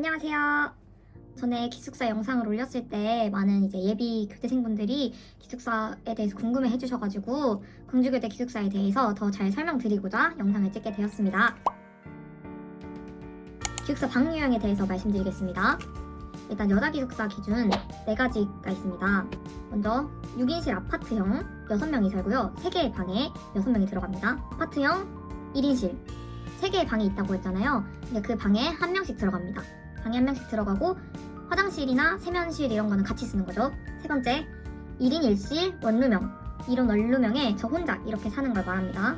안녕하세요. 전에 기숙사 영상을 올렸을 때 많은 이제 예비 교대생분들이 기숙사에 대해서 궁금해 해주셔가지고 광주교대 기숙사에 대해서 더 잘 설명드리고자 영상을 찍게 되었습니다. 기숙사 방 유형에 대해서 말씀드리겠습니다. 일단 여자 기숙사 기준 4가지가 있습니다. 먼저 6인실 아파트형 6명이 살고요. 3개의 방에 6명이 들어갑니다. 아파트형 1인실 3개의 방이 있다고 했잖아요. 근데 그 방에 1명씩 들어갑니다. 방에 1명씩 들어가고 화장실이나 세면실 이런 거는 같이 쓰는 거죠. 세 번째, 1인 1실 원룸형. 이런 원룸형에 저 혼자 이렇게 사는 걸 말합니다.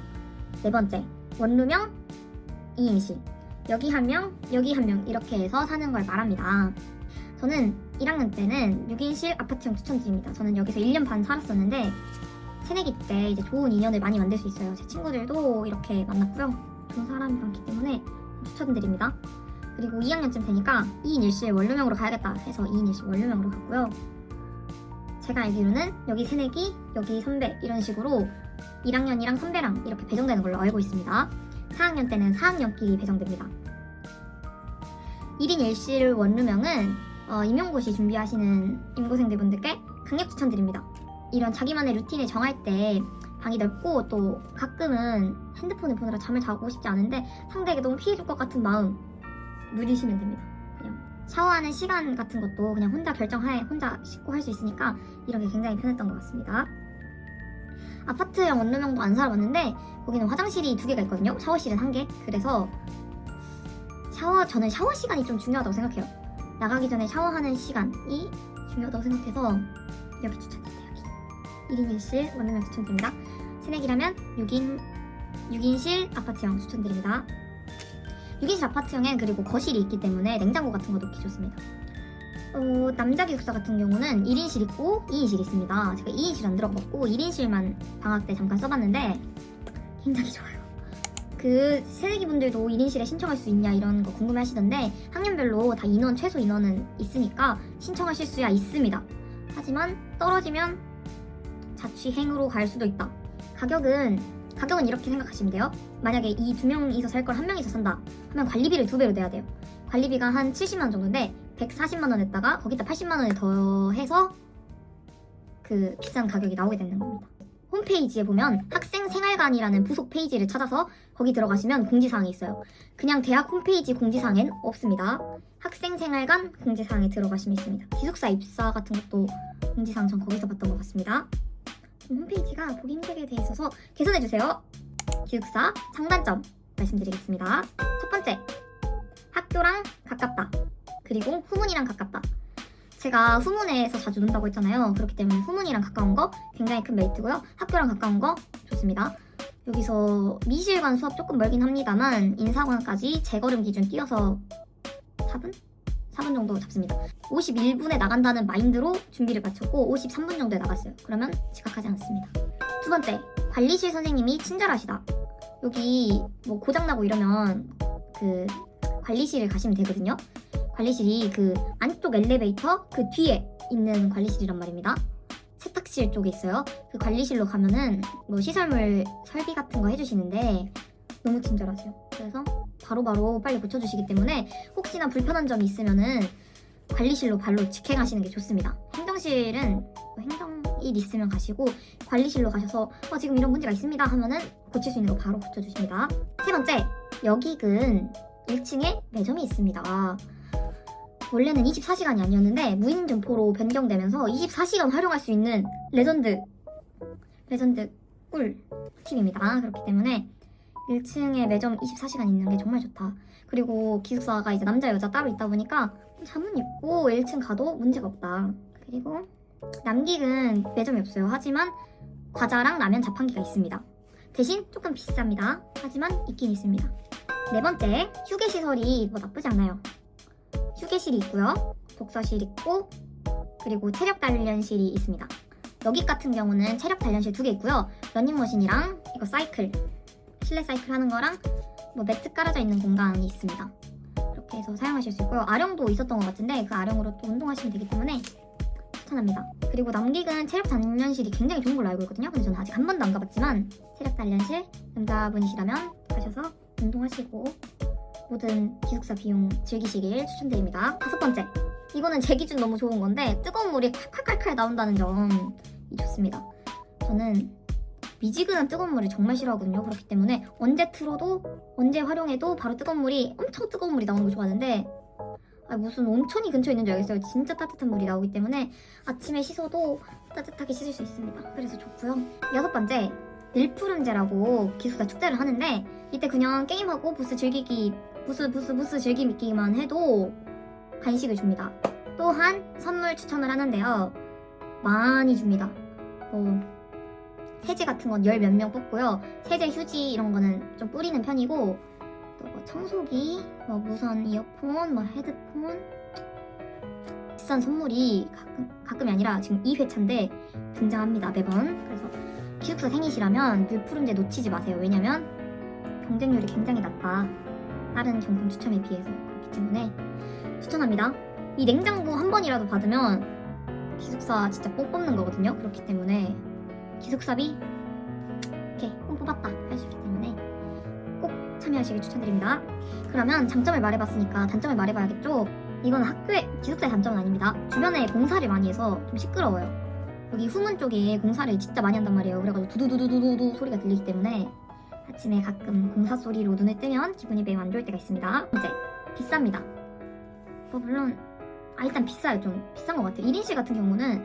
네 번째, 원룸형 2인실. 여기 한 명, 여기 한 명 이렇게 해서 사는 걸 말합니다. 저는 1학년 때는 6인실 아파트형 추천드립니다. 저는 여기서 1년 반 살았었는데 새내기 때 이제 좋은 인연을 많이 만들 수 있어요. 제 친구들도 이렇게 만났고요. 좋은 사람이 많기 때문에 추천드립니다. 그리고 2학년쯤 되니까 2인 1실 원룸형으로 가야겠다 해서 2인 1실 원룸형으로 갔고요. 제가 알기로는 여기 새내기, 여기 선배 이런 식으로 1학년이랑 선배랑 이렇게 배정되는 걸로 알고 있습니다. 4학년 때는 4학년끼리 배정됩니다. 1인 1실 원룸형은 임용고시 준비하시는 임고생들분들께 강력 추천드립니다. 이런 자기만의 루틴을 정할 때 방이 넓고 또 가끔은 핸드폰을 보느라 잠을 자고 싶지 않은데 상대에게 너무 피해줄 것 같은 마음 누리시면 됩니다. 그냥 샤워하는 시간 같은 것도 그냥 혼자 결정하에 혼자 씻고 할 수 있으니까 이런 게 굉장히 편했던 것 같습니다. 아파트형 원룸형도 안 살아봤는데 거기는 화장실이 2개가 있거든요. 샤워실은 1개. 그래서 저는 샤워 시간이 좀 중요하다고 생각해요. 나가기 전에 샤워하는 시간이 중요하다고 생각해서 여기 추천드립니다. 여기 1인 1실 원룸형 추천드립니다. 새내기라면 6인실 아파트형 추천드립니다. 6인실 아파트형엔 그리고 거실이 있기 때문에 냉장고 같은 거 놓기 좋습니다. 남자 기숙사 같은 경우는 1인실 있고 2인실 있습니다. 제가 2인실 안 들어가봤고 1인실만 방학 때 잠깐 써봤는데 굉장히 좋아요. 그 새내기 분들도 1인실에 신청할 수 있냐 이런 거 궁금해 하시던데 학년별로 다 최소 인원은 있으니까 신청하실 수야 있습니다. 하지만 떨어지면 자취행으로 갈 수도 있다. 가격은 이렇게 생각하시면 돼요. 만약에 이 2명이서 살 걸 1명이서 산다 하면 관리비를 2배로 내야 돼요. 관리비가 한 70만원 정도인데 140만원 냈다가 거기다 80만원을 더해서 그 비싼 가격이 나오게 되는 겁니다. 홈페이지에 보면 학생생활관이라는 부속 페이지를 찾아서 거기 들어가시면 공지사항이 있어요. 그냥 대학 홈페이지 공지사항엔 없습니다. 학생생활관 공지사항에 들어가시면 있습니다. 기숙사 입사 같은 것도 공지사항 전 거기서 봤던 것 같습니다. 홈페이지가 보기 힘들게 돼 있어서 개선해주세요. 기숙사 장단점 말씀드리겠습니다. 첫 번째, 학교랑 가깝다. 그리고 후문이랑 가깝다. 제가 후문에서 자주 논다고 했잖아요. 그렇기 때문에 후문이랑 가까운 거 굉장히 큰 메리트고요. 학교랑 가까운 거 좋습니다. 여기서 미술관 수업 조금 멀긴 합니다만 인사관까지 재걸음 기준 뛰어서 4분 정도 잡습니다. 51분에 나간다는 마인드로 준비를 마쳤고 53분 정도에 나갔어요. 그러면 지각하지 않습니다. 두 번째, 관리실 선생님이 친절하시다. 여기 뭐 고장나고 이러면 그 관리실을 가시면 되거든요. 관리실이 그 안쪽 엘리베이터 그 뒤에 있는 관리실이란 말입니다. 세탁실 쪽에 있어요. 그 관리실로 가면은 뭐 시설물 설비 같은 거 해주시는데 너무 친절하세요. 그래서 바로바로 빨리 고쳐주시기 때문에 혹시나 불편한 점이 있으면은 관리실로 발로 직행하시는 게 좋습니다. 행정실은 행정일 있으면 가시고 관리실로 가셔서 지금 이런 문제가 있습니다 하면은 고칠 수 있는 거 바로 고쳐주십니다. 세 번째, 여기는 1층에 매점이 있습니다. 원래는 24시간이 아니었는데 무인 점포로 변경되면서 24시간 활용할 수 있는 레전드 꿀팁입니다. 그렇기 때문에 1층에 매점 24시간 있는 게 정말 좋다. 그리고 기숙사가 이제 남자 여자 따로 있다 보니까 잠은 입고 1층 가도 문제가 없다. 그리고 남기는 매점이 없어요. 하지만 과자랑 라면 자판기가 있습니다. 대신 조금 비쌉니다. 하지만 있긴 있습니다. 네 번째, 휴게 시설이 뭐 나쁘지 않아요. 휴게실이 있고요. 독서실 있고 그리고 체력 단련실이 있습니다. 여기 같은 경우는 체력 단련실 2개 있고요. 러닝머신이랑 이거 사이클 실내 사이클 하는 거랑 뭐 매트 깔아져 있는 공간이 있습니다. 이렇게 해서 사용하실 수 있고요. 아령도 있었던 것 같은데 그 아령으로 또 운동하시면 되기 때문에 추천합니다. 그리고 남기근 체력 단련실이 굉장히 좋은 걸로 알고 있거든요. 근데 저는 아직 한 번도 안 가봤지만 체력 단련실 남자분이시라면 가셔서 운동하시고 모든 기숙사 비용 즐기시길 추천드립니다. 5번째, 이거는 제 기준 너무 좋은 건데 뜨거운 물이 칼칼칼칼 나온다는 점이 좋습니다. 저는 미지근한 뜨거운 물을 정말 싫어하거든요. 그렇기 때문에 언제 틀어도 언제 활용해도 바로 뜨거운 물이 엄청 뜨거운 물이 나오는 걸 좋아하는데 무슨 온천이 근처에 있는 줄 알겠어요. 진짜 따뜻한 물이 나오기 때문에 아침에 씻어도 따뜻하게 씻을 수 있습니다. 그래서 좋고요. 6번째, 늘푸름제라고 기숙사 축제를 하는데 이때 그냥 게임하고 부스 즐기기만 해도 간식을 줍니다. 또한 선물 추첨을 하는데요. 많이 줍니다. 세제 같은 건 열 몇 명 뽑고요. 세제, 휴지 이런 거는 좀 뿌리는 편이고 또 뭐 청소기, 무선 이어폰, 헤드폰 비싼 선물이 가끔이 아니라 지금 2회차인데 등장합니다. 매번. 그래서 기숙사 생이시라면 늘푸름제 놓치지 마세요. 왜냐면 경쟁률이 굉장히 낮다. 다른 경품 추첨에 비해서. 그렇기 때문에 추천합니다. 이 냉장고 한 번이라도 받으면 기숙사 진짜 뽕 뽑는 거거든요. 그렇기 때문에 기숙사비 이렇게 뽕 뽑았다 할 수 있기 때문에 꼭 참여하시길 추천드립니다. 그러면 장점을 말해봤으니까 단점을 말해봐야겠죠. 이건 기숙사의 단점은 아닙니다. 주변에 공사를 많이 해서 좀 시끄러워요. 여기 후문 쪽에 공사를 진짜 많이 한단 말이에요. 그래가지고 두두두두두두 소리가 들리기 때문에 아침에 가끔 공사 소리로 눈을 뜨면 기분이 매우 안 좋을 때가 있습니다. 이제 비쌉니다. 물론 일단 비싸요. 좀 비싼 것 같아요. 1인실 같은 경우는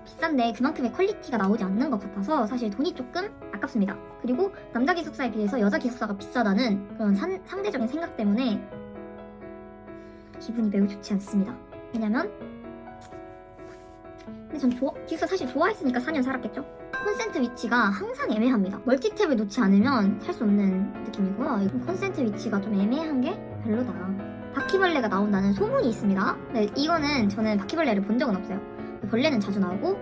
비싼데 그만큼의 퀄리티가 나오지 않는 것 같아서 사실 돈이 조금 아깝습니다. 그리고 남자 기숙사에 비해서 여자 기숙사가 비싸다는 그런 상대적인 생각 때문에 기분이 매우 좋지 않습니다. 왜냐면 근데 전 기숙사 사실 좋아했으니까 4년 살았겠죠? 콘센트 위치가 항상 애매합니다. 멀티탭을 놓지 않으면 살 수 없는 느낌이고요. 콘센트 위치가 좀 애매한 게 별로다. 바퀴벌레가 나온다는 소문이 있습니다. 근데 이거는 저는 바퀴벌레를 본 적은 없어요. 벌레는 자주 나오고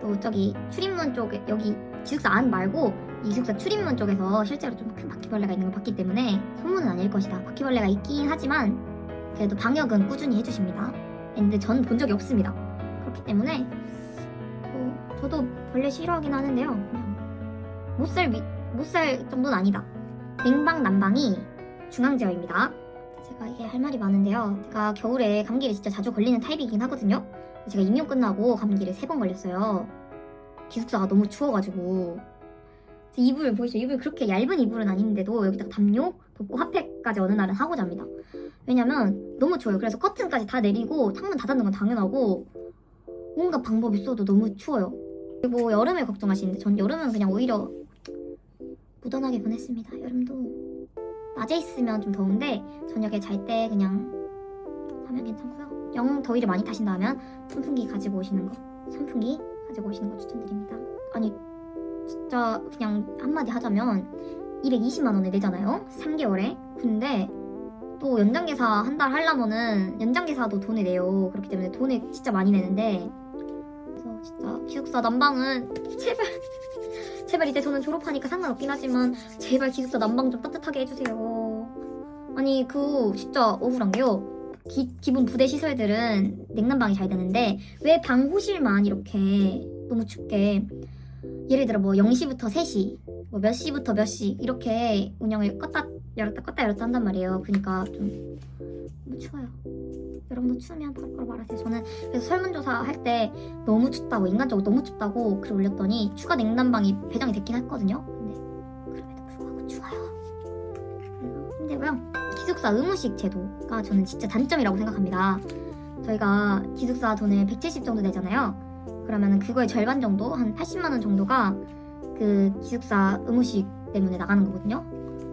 또 저기 출입문 쪽에 여기 기숙사 안 말고 이 기숙사 출입문 쪽에서 실제로 좀 큰 바퀴벌레가 있는 걸 봤기 때문에 소문은 아닐 것이다. 바퀴벌레가 있긴 하지만 그래도 방역은 꾸준히 해주십니다. 근데 전 본 적이 없습니다. 그렇기 때문에 저도 벌레 싫어하긴 하는데요. 그냥 못 살 정도는 아니다. 냉방 난방이 중앙제어입니다. 제가 이게 할 말이 많은데요. 제가 겨울에 감기를 진짜 자주 걸리는 타입이긴 하거든요. 제가 임용 끝나고 감기를 3번 걸렸어요. 기숙사가 너무 추워가지고. 이불 보이시죠? 이불 그렇게 얇은 이불은 아닌데도 여기다 담요 덮고 핫팩까지 어느 날은 하고 잡니다. 왜냐면 너무 추워요. 그래서 커튼까지 다 내리고 창문 닫는 건 당연하고 온갖 방법이 있어도 너무 추워요. 그리고 여름을 걱정하시는데 전 여름은 그냥 오히려 무던하게 보냈습니다. 여름도 낮에 있으면 좀 더운데 저녁에 잘 때 그냥 하면 괜찮고요. 영 더위를 많이 타신다면 선풍기 가지고 오시는 거 추천드립니다. 아니 진짜 그냥 한마디 하자면 220만 원을 내잖아요. 3개월에. 근데 또 연장계사 한 달 하려면은 연장계사도 돈을 내요. 그렇기 때문에 돈을 진짜 많이 내는데 그래서 진짜 기숙사 난방은 제발 이제 저는 졸업하니까 상관없긴 하지만 제발 기숙사 난방 좀 따뜻하게 해주세요. 아니 진짜 억울한 게요. 기본 부대 시설들은 냉난방이 잘 되는데 왜 방 호실만 이렇게 너무 춥게 예를 들어 0시부터 3시 몇 시부터 몇 시 이렇게 운영을 껐다 열었다 한단 말이에요. 그러니까 좀 너무 추워요. 여러분도 추우면 바로 말하세요. 저는 그래서 설문조사 할 때 너무 춥다고 인간적으로 너무 춥다고 글 올렸더니 추가 냉난방이 배정이 됐긴 했거든요. 근데 그럼에도 불구하고 추워요. 힘들고요. 기숙사 의무식 제도가 저는 진짜 단점이라고 생각합니다. 저희가 기숙사 돈을 170 정도 내잖아요. 그러면은 그거의 절반 정도, 한 80만 원 정도가 그 기숙사 의무식 때문에 나가는 거거든요.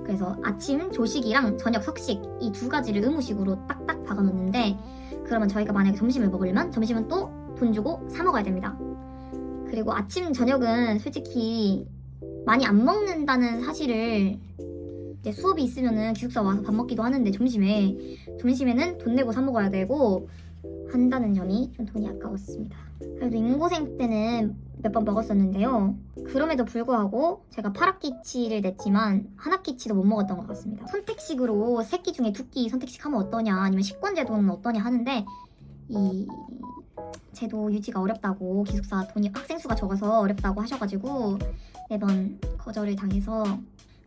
그래서 아침 조식이랑 저녁 석식 이 2가지를 의무식으로 딱딱 박아놓는데 그러면 저희가 만약에 점심을 먹으려면 점심은 또 돈 주고 사 먹어야 됩니다. 그리고 아침 저녁은 솔직히 많이 안 먹는다는 사실을 이제 수업이 있으면은 기숙사 와서 밥 먹기도 하는데 점심에는 돈 내고 사 먹어야 되고 한다는 점이 좀 돈이 아까웠습니다. 그래도 인고생 때는 몇 번 먹었었는데요. 그럼에도 불구하고 제가 8학기치를 냈지만 한 학기치도 못 먹었던 것 같습니다. 선택식으로 3끼 중에 2끼 선택식 하면 어떠냐 아니면 식권제도는 어떠냐 하는데 이 제도 유지가 어렵다고 기숙사 돈이 학생 수가 적어서 어렵다고 하셔가지고 매번 거절을 당해서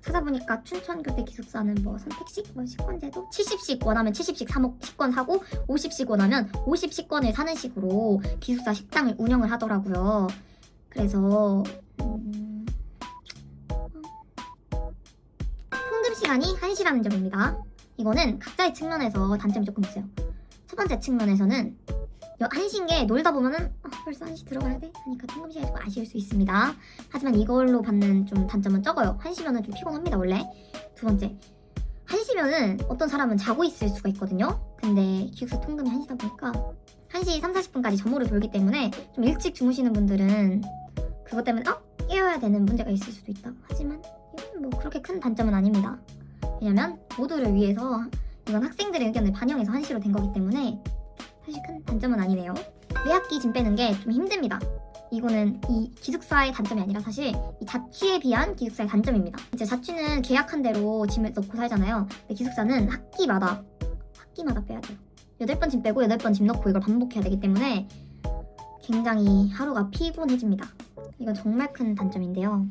찾아보니까 춘천교대 기숙사는 뭐 선택식, 뭐 식권제도 70씩 원하면 70씩 식권 사고 50씩 원하면 50식권을 사는 식으로 기숙사 식당을 운영을 하더라고요. 그래서 통금 시간이 1시라는 점입니다. 이거는 각자의 측면에서 단점이 조금 있어요. 첫 번째 측면에서는 1시인 게 놀다 보면은 벌써 1시 들어가야 돼? 하니까 통금 시간이 좀 아쉬울 수 있습니다. 하지만 이걸로 받는 좀 단점은 적어요. 1시면은 좀 피곤합니다, 원래. 두 번째, 1시면은 어떤 사람은 자고 있을 수가 있거든요. 근데 기숙사 통금이 1시다 보니까 1시 3, 40분까지 점호를 돌기 때문에 좀 일찍 주무시는 분들은 그것 때문에 깨어야 되는 문제가 있을 수도 있다. 하지만 이건 뭐 그렇게 큰 단점은 아닙니다. 왜냐면 모두를 위해서 이건 학생들의 의견을 반영해서 1시로 된 거기 때문에 사실 큰 단점은 아니네요. 외학기 짐 빼는 게 좀 힘듭니다. 이거는 이 기숙사의 단점이 아니라 사실 이 자취에 비한 기숙사의 단점입니다. 이제 자취는 계약한 대로 짐을 넣고 살잖아요. 근데 기숙사는 학기마다 빼야 돼요. 8번 짐 빼고 8번 짐 넣고 이걸 반복해야 되기 때문에 굉장히 하루가 피곤해집니다. 이건 정말 큰 단점인데요.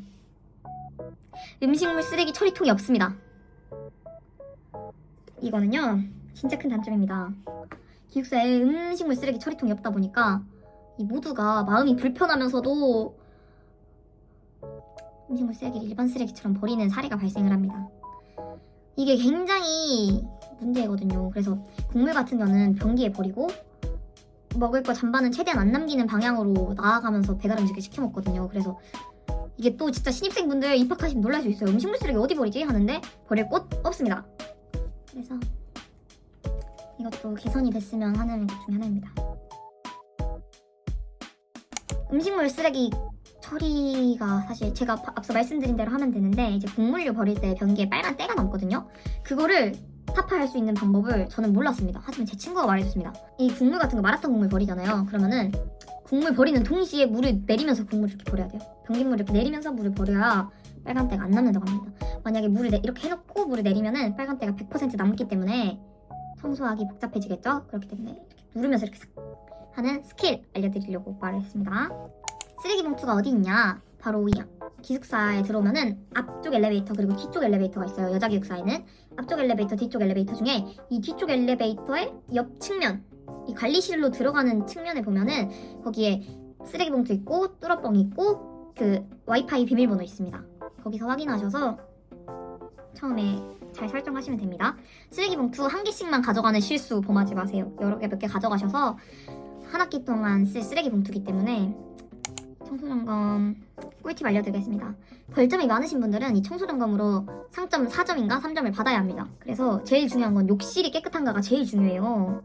음식물 쓰레기 처리통이 없습니다. 이거는요 진짜 큰 단점입니다. 기숙사에 음식물 쓰레기 처리통이 없다 보니까 이 모두가 마음이 불편하면서도 음식물 쓰레기를 일반 쓰레기처럼 버리는 사례가 발생을 합니다. 이게 굉장히 문제거든요. 그래서 국물 같은 거는 변기에 버리고 먹을 거 잔반은 최대한 안 남기는 방향으로 나아가면서 배달 음식을 시켜 먹거든요. 그래서 이게 또 진짜 신입생분들 입학하시면 놀랄 수 있어요. 음식물 쓰레기 어디 버리지? 하는데 버릴 곳 없습니다. 그래서 이것도 개선이 됐으면 하는 것 중에 하나입니다. 음식물 쓰레기 처리가 사실 제가 앞서 말씀드린 대로 하면 되는데 이제 곡물류 버릴 때 변기에 빨간 때가 남거든요. 그거를 타파할 수 있는 방법을 저는 몰랐습니다. 하지만 제 친구가 말해줬습니다. 이 국물 같은 거 마라탕 국물 버리잖아요. 그러면은 국물 버리는 동시에 물을 내리면서 국물을 이렇게 버려야 돼요. 변기물을 이렇게 내리면서 물을 버려야 빨간 때가 안 남는다고 합니다. 만약에 물을 이렇게 해놓고 물을 내리면은 빨간 때가 100% 남기 때문에 청소하기 복잡해지겠죠? 그렇기 때문에 이렇게 누르면서 이렇게 싹 하는 스킬 알려드리려고 말을 했습니다. 쓰레기 봉투가 어디 있냐? 바로 이 기숙사에 들어오면은 앞쪽 엘리베이터 그리고 뒤쪽 엘리베이터가 있어요. 여자 기숙사에는 앞쪽 엘리베이터, 뒤쪽 엘리베이터 중에 이 뒤쪽 엘리베이터의 옆 측면, 이 관리실로 들어가는 측면에 보면은 거기에 쓰레기 봉투 있고 뚜러뻥 있고 그 와이파이 비밀번호 있습니다. 거기서 확인하셔서 처음에 잘 설정하시면 됩니다. 쓰레기 봉투 1개씩만 가져가는 실수 범하지 마세요. 여러 개 몇 개 가져가셔서 한 학기 동안 쓸 쓰레기 봉투이기 때문에 청소점검 꿀팁 알려드리겠습니다. 벌점이 많으신 분들은 이 청소점검으로 상점 4점인가 3점을 받아야 합니다. 그래서 제일 중요한 건 욕실이 깨끗한가가 제일 중요해요.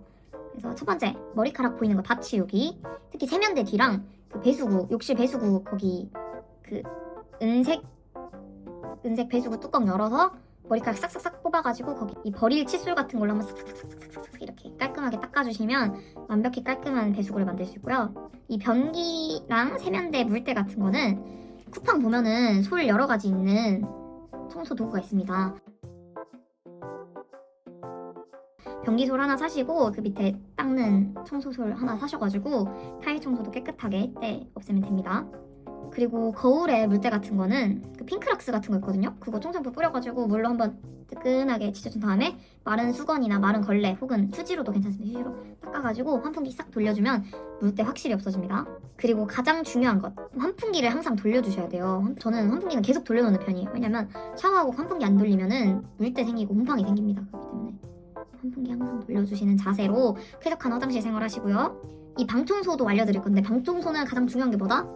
그래서 첫 번째, 머리카락 보이는 거 다 치우기. 특히 세면대 뒤랑 그 배수구, 욕실 배수구 거기 그 은색 배수구 뚜껑 열어서 머리카락 싹싹싹 뽑아가지고 거기 이 버릴 칫솔 같은 걸로 한번 싹싹싹싹 이렇게 깔끔하게 닦아주시면 완벽히 깔끔한 배수구를 만들 수 있고요. 이 변기랑 세면대 물때 같은 거는 쿠팡 보면은 솔 여러 가지 있는 청소 도구가 있습니다. 변기솔 하나 사시고 그 밑에 닦는 청소솔 하나 사셔가지고 타일 청소도 깨끗하게 때 없애면 됩니다. 그리고 거울에 물때 같은 거는 그 핑크락스 같은 거 있거든요. 그거 청소부 뿌려가지고 물로 한번 뜨끈하게 지져준 다음에 마른 수건이나 마른 걸레 혹은 휴지로도 괜찮습니다. 휴지로 닦아가지고 환풍기 싹 돌려주면 물때 확실히 없어집니다. 그리고 가장 중요한 것, 환풍기를 항상 돌려주셔야 돼요. 저는 환풍기는 계속 돌려놓는 편이에요. 왜냐면 샤워하고 환풍기 안 돌리면은 물때 생기고 곰팡이 생깁니다. 그렇기 때문에 환풍기 항상 돌려주시는 자세로 쾌적한 화장실 생활하시고요. 이 방청소도 알려드릴 건데 방청소는 가장 중요한 게 뭐다?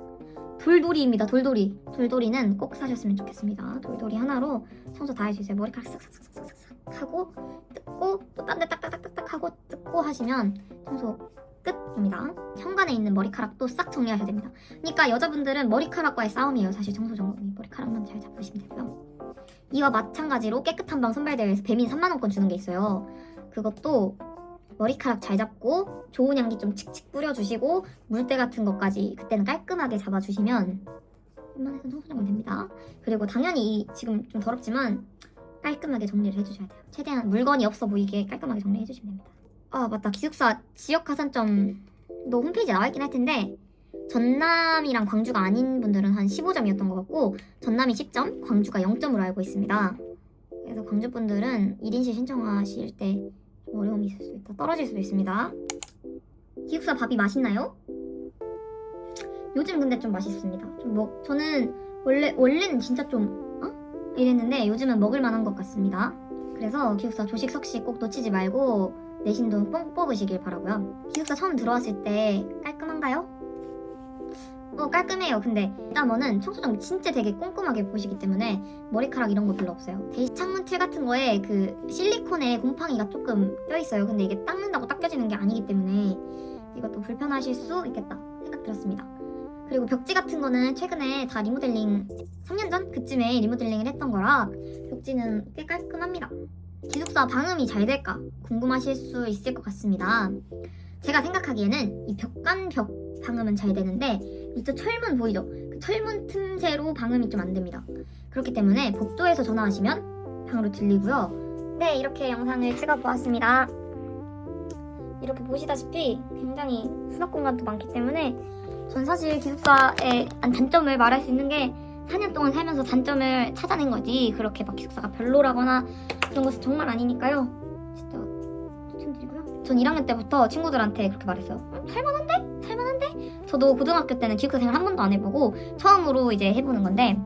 돌돌이입니다. 돌돌이. 돌돌이는 꼭 사셨으면 좋겠습니다. 돌돌이 하나로 청소 다 할 수 있어요. 머리카락 싹싹싹싹싹 하고 뜯고 또 딴 데 딱딱딱딱 하고 뜯고 하시면 청소 끝입니다. 현관에 있는 머리카락도 싹 정리하셔야 됩니다. 그러니까 여자분들은 머리카락과의 싸움이에요. 사실 청소 점검이. 머리카락만 잘 잡으시면 되고요. 이와 마찬가지로 깨끗한 방 선발대회에서 배민 3만원권 주는 게 있어요. 그것도 머리카락 잘 잡고 좋은 향기 좀 칙칙 뿌려주시고 물때 같은 것까지 그때는 깔끔하게 잡아주시면 웬만해서 청소정리 됩니다. 그리고 당연히 지금 좀 더럽지만 깔끔하게 정리를 해주셔야 돼요. 최대한 물건이 없어 보이게 깔끔하게 정리해주시면 됩니다. 아 맞다, 기숙사 지역 가산점도 홈페이지에 나와있긴 할 텐데 전남이랑 광주가 아닌 분들은 한 15점이었던 것 같고 전남이 10점, 광주가 0점으로 알고 있습니다. 그래서 광주 분들은 1인실 신청하실 때 좀 어려움이 있을 수 있다. 떨어질 수도 있습니다. 기숙사 밥이 맛있나요? 요즘 근데 좀 맛있습니다. 저는 원래는 진짜 좀 이랬는데 요즘은 먹을 만한 것 같습니다. 그래서 기숙사 조식 석식 꼭 놓치지 말고 내신도 뽕 뽑으시길 바라고요. 기숙사 처음 들어왔을 때 깔끔한가요? 깔끔해요. 근데 일단은 청소장 진짜 되게 꼼꼼하게 보시기 때문에 머리카락 이런 거 별로 없어요. 대신 창문 틀 같은 거에 그 실리콘에 곰팡이가 조금 껴있어요. 근데 이게 닦는다고 닦여지는 게 아니기 때문에 이것도 불편하실 수 있겠다 생각 들었습니다. 그리고 벽지 같은 거는 최근에 다 리모델링 3년 전 그쯤에 리모델링을 했던 거라 벽지는 꽤 깔끔합니다. 기숙사 방음이 잘 될까 궁금하실 수 있을 것 같습니다. 제가 생각하기에는 이 벽간벽 방음은 잘 되는데 이쪽 철문 보이죠? 그 철문 틈새로 방음이 좀 안 됩니다. 그렇기 때문에 복도에서 전화하시면 방으로 들리고요. 네, 이렇게 영상을 찍어보았습니다. 이렇게 보시다시피 굉장히 수납 공간도 많기 때문에 전 사실 기숙사의 단점을 말할 수 있는 게 4년 동안 살면서 단점을 찾아낸 거지 그렇게 막 기숙사가 별로라거나 그런 것은 정말 아니니까요. 진짜 추천드리고요. 전 1학년 때부터 친구들한테 그렇게 말했어요. 살만한데? 저도 고등학교 때는 기숙사 생활 한 번도 안 해보고 처음으로 이제 해보는 건데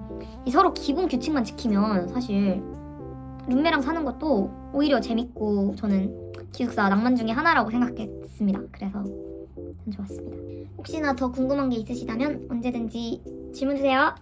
이 서로 기본 규칙만 지키면 사실 룸메랑 사는 것도 오히려 재밌고 저는 기숙사 낭만 중에 하나라고 생각했습니다. 그래서 전 좋았습니다. 혹시나 더 궁금한 게 있으시다면 언제든지 질문 주세요.